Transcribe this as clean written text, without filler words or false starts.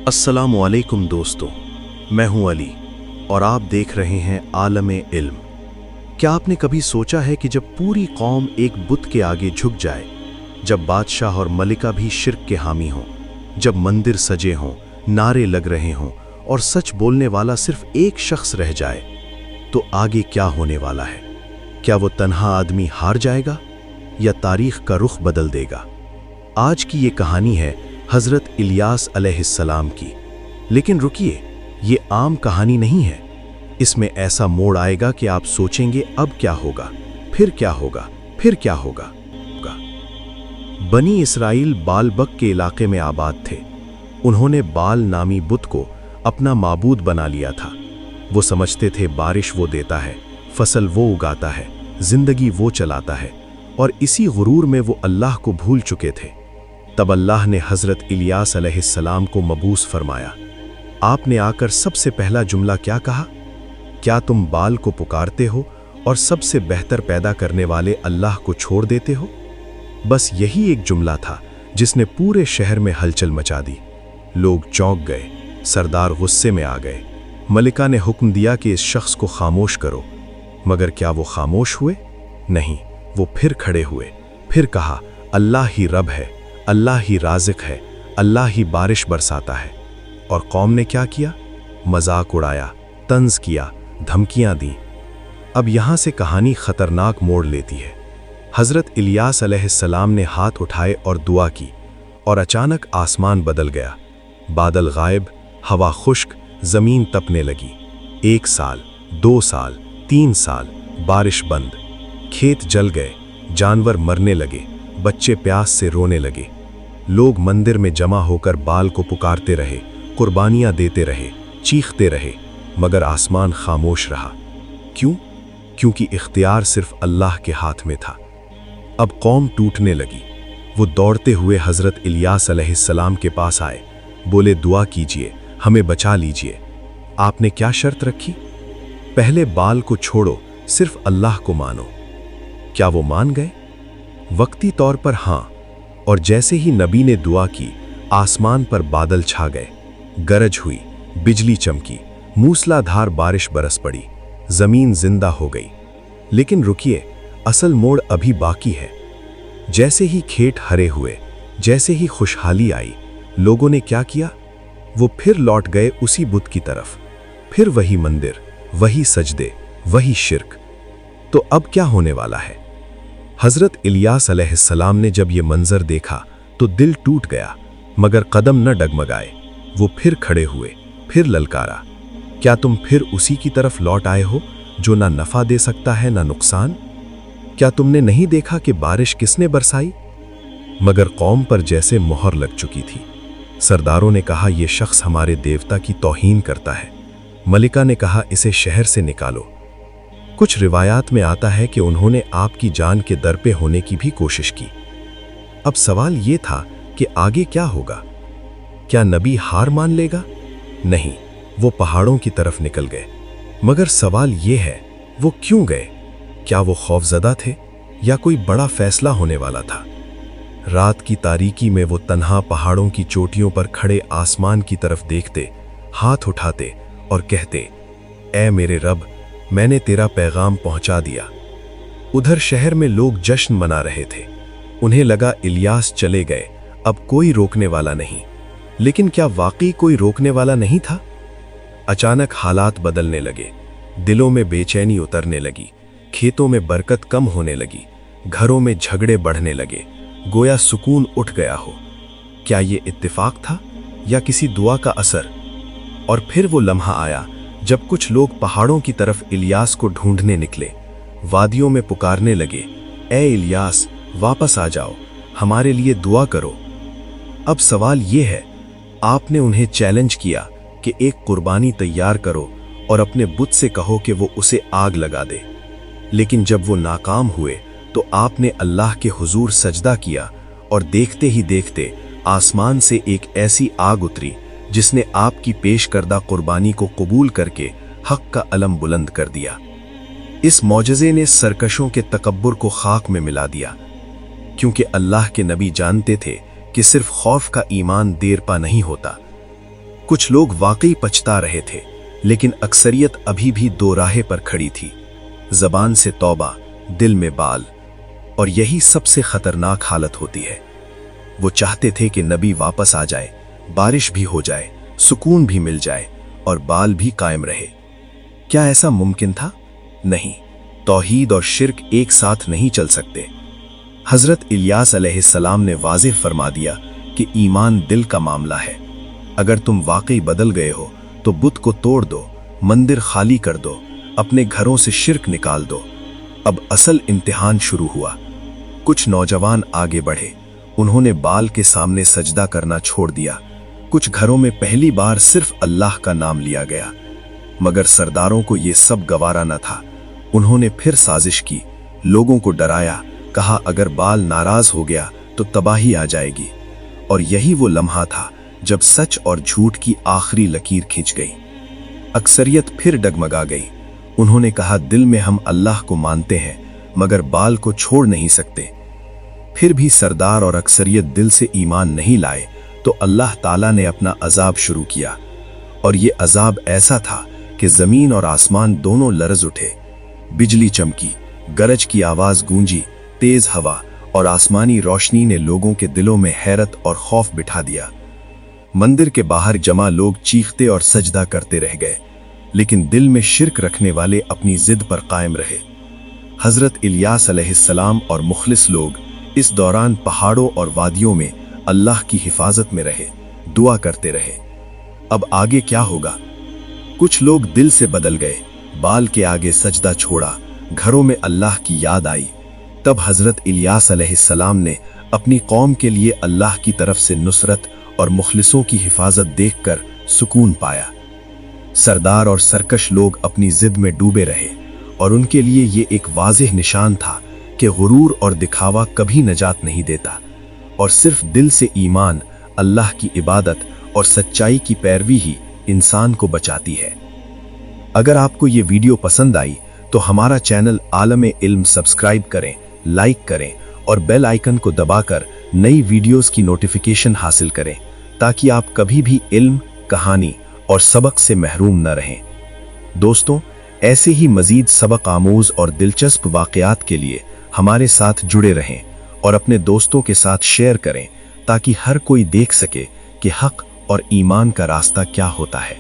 अस्सलामु अलैकुम दोस्तों, मैं हूं अली और आप देख रहे हैं आलम इल्म। क्या आपने कभी सोचा है कि जब पूरी कौम एक बुत के आगे झुक जाए, जब बादशाह और मलिका भी शिर्क के हामी हों, जब मंदिर सजे हों, नारे लग रहे हों और सच बोलने वाला सिर्फ एक शख्स रह जाए, तो आगे क्या होने वाला है? क्या वो तन्हा आदमी हार जाएगा या तारीख का रुख बदल देगा? आज की ये कहानी है हज़रत इलियास अलैहिस्सलाम की। लेकिन रुकिए, ये आम कहानी नहीं है। इसमें ऐसा मोड़ आएगा कि आप सोचेंगे अब क्या होगा, फिर क्या होगा, फिर क्या होगा। बनी इसराइल बालबक के इलाके में आबाद थे। उन्होंने बाल नामी बुत को अपना माबूद बना लिया था। वो समझते थे बारिश वो देता है, फसल वो उगाता है, जिंदगी वो चलाता है, और इसी गुरूर में वो अल्लाह को भूल चुके थे। तब अल्लाह ने हज़रत इलियास अलैहिस्सलाम को मबूस फरमाया। आपने आकर सबसे पहला जुमला क्या कहा? क्या तुम बाल को पुकारते हो और सबसे बेहतर पैदा करने वाले अल्लाह को छोड़ देते हो? बस यही एक जुमला था जिसने पूरे शहर में हलचल मचा दी। लोग चौंक गए, सरदार गुस्से में आ गए। मलिका ने हुक्म दिया कि इस शख्स को खामोश करो। मगर क्या वो खामोश हुए? नहीं, वो फिर खड़े हुए, फिर कहा, अल्लाह ही रब है, अल्लाह ही राज़िक है, अल्लाह ही बारिश बरसाता है। और कौम ने क्या किया? मजाक उड़ाया, तंज किया, धमकियां दी। अब यहां से कहानी खतरनाक मोड़ लेती है। हज़रत इलियास अलैहिस्सलाम ने हाथ उठाए और दुआ की, और अचानक आसमान बदल गया। बादल गायब, हवा खुश्क, जमीन तपने लगी। 1 साल, 2 साल, 3 साल, बारिश बंद। खेत जल गए, जानवर मरने लगे, बच्चे प्यास से रोने लगे। लोग मंदिर में जमा होकर बाल को पुकारते रहे, कुर्बानियां देते रहे, चीखते रहे, मगर आसमान खामोश रहा। क्यों? क्योंकि इख्तियार सिर्फ अल्लाह के हाथ में था। अब कौम टूटने लगी। वो दौड़ते हुए हज़रत इलियास अलैहिस्सलाम के पास आए, बोले, दुआ कीजिए, हमें बचा लीजिए। आपने क्या शर्त रखी? पहले बाल को छोड़ो, सिर्फ अल्लाह को मानो। क्या वो मान गए? वक्ती तौर पर हां, और जैसे ही नबी ने दुआ की, आसमान पर बादल छा गए, गरज हुई, बिजली चमकी, मूसलाधार बारिश बरस पड़ी, जमीन जिंदा हो गई। लेकिन रुकिए, असल मोड़ अभी बाकी है। जैसे ही खेत हरे हुए, जैसे ही खुशहाली आई, लोगों ने क्या किया? वो फिर लौट गए उसी बुत की तरफ। फिर वही मंदिर, वही सजदे, वही शिर्क। तो अब क्या होने वाला है? हज़रत इलियास अलैहिस्सलाम ने जब ये मंजर देखा तो दिल टूट गया, मगर कदम न डगमगाए। वो फिर खड़े हुए, फिर ललकारा, क्या तुम फिर उसी की तरफ लौट आए हो जो ना नफ़ा दे सकता है ना नुकसान? क्या तुमने नहीं देखा कि बारिश किसने बरसाई? मगर कौम पर जैसे मोहर लग चुकी थी। सरदारों ने कहा, यह शख्स हमारे देवता की तौहीन करता है। मलिका ने कहा, इसे शहर से निकालो। कुछ रिवायात में आता है कि उन्होंने आपकी जान के दर पे होने की भी कोशिश की। अब सवाल ये था कि आगे क्या होगा? क्या नबी हार मान लेगा? नहीं, वो पहाड़ों की तरफ निकल गए। मगर सवाल ये है, वो क्यों गए? क्या वो खौफजदा थे या कोई बड़ा फैसला होने वाला था? रात की तारीकी में वो तन्हा पहाड़ों की चोटियों पर खड़े आसमान की तरफ देखते, हाथ उठाते और कहते, ऐ मेरे रब, मैंने तेरा पैगाम पहुंचा दिया। उधर शहर में लोग जश्न मना रहे थे। उन्हें लगा इलियास चले गए, अब कोई रोकने वाला नहीं। लेकिन क्या वाकई कोई रोकने वाला नहीं था? अचानक हालात बदलने लगे। दिलों में बेचैनी उतरने लगी, खेतों में बरकत कम होने लगी, घरों में झगड़े बढ़ने लगे, गोया सुकून उठ गया हो। क्या ये इत्तेफाक था या किसी दुआ का असर? और फिर वो लम्हा आया जब कुछ लोग पहाड़ों की तरफ इलियास को ढूंढने निकले, वादियों में पुकारने लगे, ए इलियास, वापस आ जाओ, हमारे लिए दुआ करो। अब सवाल ये है, आपने उन्हें चैलेंज किया कि एक कुर्बानी तैयार करो और अपने बुत से कहो कि वो उसे आग लगा दे। लेकिन जब वो नाकाम हुए तो आपने अल्लाह के हुजूर सजदा किया, और देखते ही देखते आसमान से एक ऐसी आग उतरी जिसने आपकी पेश करदा कुर्बानी को कबूल करके हक का अलम बुलंद कर दिया। इस मौजज़े ने सरकशों के तकब्बुर को खाक में मिला दिया, क्योंकि अल्लाह के नबी जानते थे कि सिर्फ खौफ का ईमान देर पा नहीं होता, कुछ लोग वाकई पछता रहे थे, लेकिन अक्सरियत अभी भी दो राहें पर खड़ी थी। जबान से तौबा, दिल में बाल। और यही सबसे खतरनाक हालत होती है। वो चाहते थे कि नबी वापस आ जाए, बारिश भी हो जाए, सुकून भी मिल जाए और बाल भी कायम रहे। क्या ऐसा मुमकिन था? नहीं। तौहीद और शिर्क एक साथ नहीं चल सकते। हजरत इलियास अलैहिस्सलाम ने वाज़ेह फरमा दिया कि ईमान दिल का मामला है। अगर तुम वाकई बदल गए हो तो बुत को तोड़ दो, मंदिर खाली कर दो, अपने घरों से शिर्क निकाल दो। अब असल इम्तिहान शुरू हुआ। कुछ नौजवान आगे बढ़े, उन्होंने बाल के सामने सजदा करना छोड़ दिया। कुछ घरों में पहली बार सिर्फ अल्लाह का नाम लिया गया। मगर सरदारों को यह सब गवारा न था। उन्होंने फिर साजिश की, लोगों को डराया, कहा अगर बाल नाराज हो गया तो तबाही आ जाएगी। और यही वो लम्हा था जब सच और झूठ की आखिरी लकीर खिंच गई। अक्सरियत फिर डगमगा गई। उन्होंने कहा, दिल में हम अल्लाह को मानते हैं मगर बाल को छोड़ नहीं सकते। फिर भी सरदार और अक्सरियत दिल से ईमान नहीं लाए तो अल्लाह ताला ने अपना अजाब शुरू किया। और ये अजाब ऐसा था कि जमीन और आसमान दोनों लरज उठे। बिजली चमकी, गरज की आवाज गूंजी, तेज हवा और आसमानी रोशनी ने लोगों के दिलों में हैरत और खौफ बिठा दिया। मंदिर के बाहर जमा लोग चीखते और सजदा करते रह गए, लेकिन दिल में शिर्क रखने वाले अपनी जिद पर कायम रहे। हजरत इलियास अलैहिस्सलाम और मुखलिस लोग इस दौरान पहाड़ों और वादियों में अल्लाह की हिफाजत में रहे, दुआ करते रहे। अब आगे क्या होगा? कुछ लोग दिल से बदल गए, बाल के आगे सजदा छोड़ा, घरों में अल्लाह की याद आई। तब हजरत इलियास अलैहिस्सलाम ने अपनी कौम के लिए अल्लाह की तरफ से नुसरत और मुखलिसों की हिफाजत देखकर सुकून पाया। सरदार और सरकश लोग अपनी जिद में डूबे रहे और उनके लिए ये एक वाज़ेह निशान था कि गुरूर और दिखावा कभी नजात नहीं देता और सिर्फ दिल से ईमान, अल्लाह की इबादत और सच्चाई की पैरवी ही इंसान को बचाती है। अगर आपको ये वीडियो पसंद आई तो हमारा चैनल आलम इल्म सब्सक्राइब करें, लाइक करें और बेल आइकन को दबाकर नई वीडियोस की नोटिफिकेशन हासिल करें ताकि आप कभी भी इल्म, कहानी और सबक से महरूम न रहें। दोस्तों, ऐसे ही मजीद सबक आमूज और दिलचस्प वाक़यात के लिए हमारे साथ जुड़े रहें और अपने दोस्तों के साथ शेयर करें ताकि हर कोई देख सके कि हक और ईमान का रास्ता क्या होता है।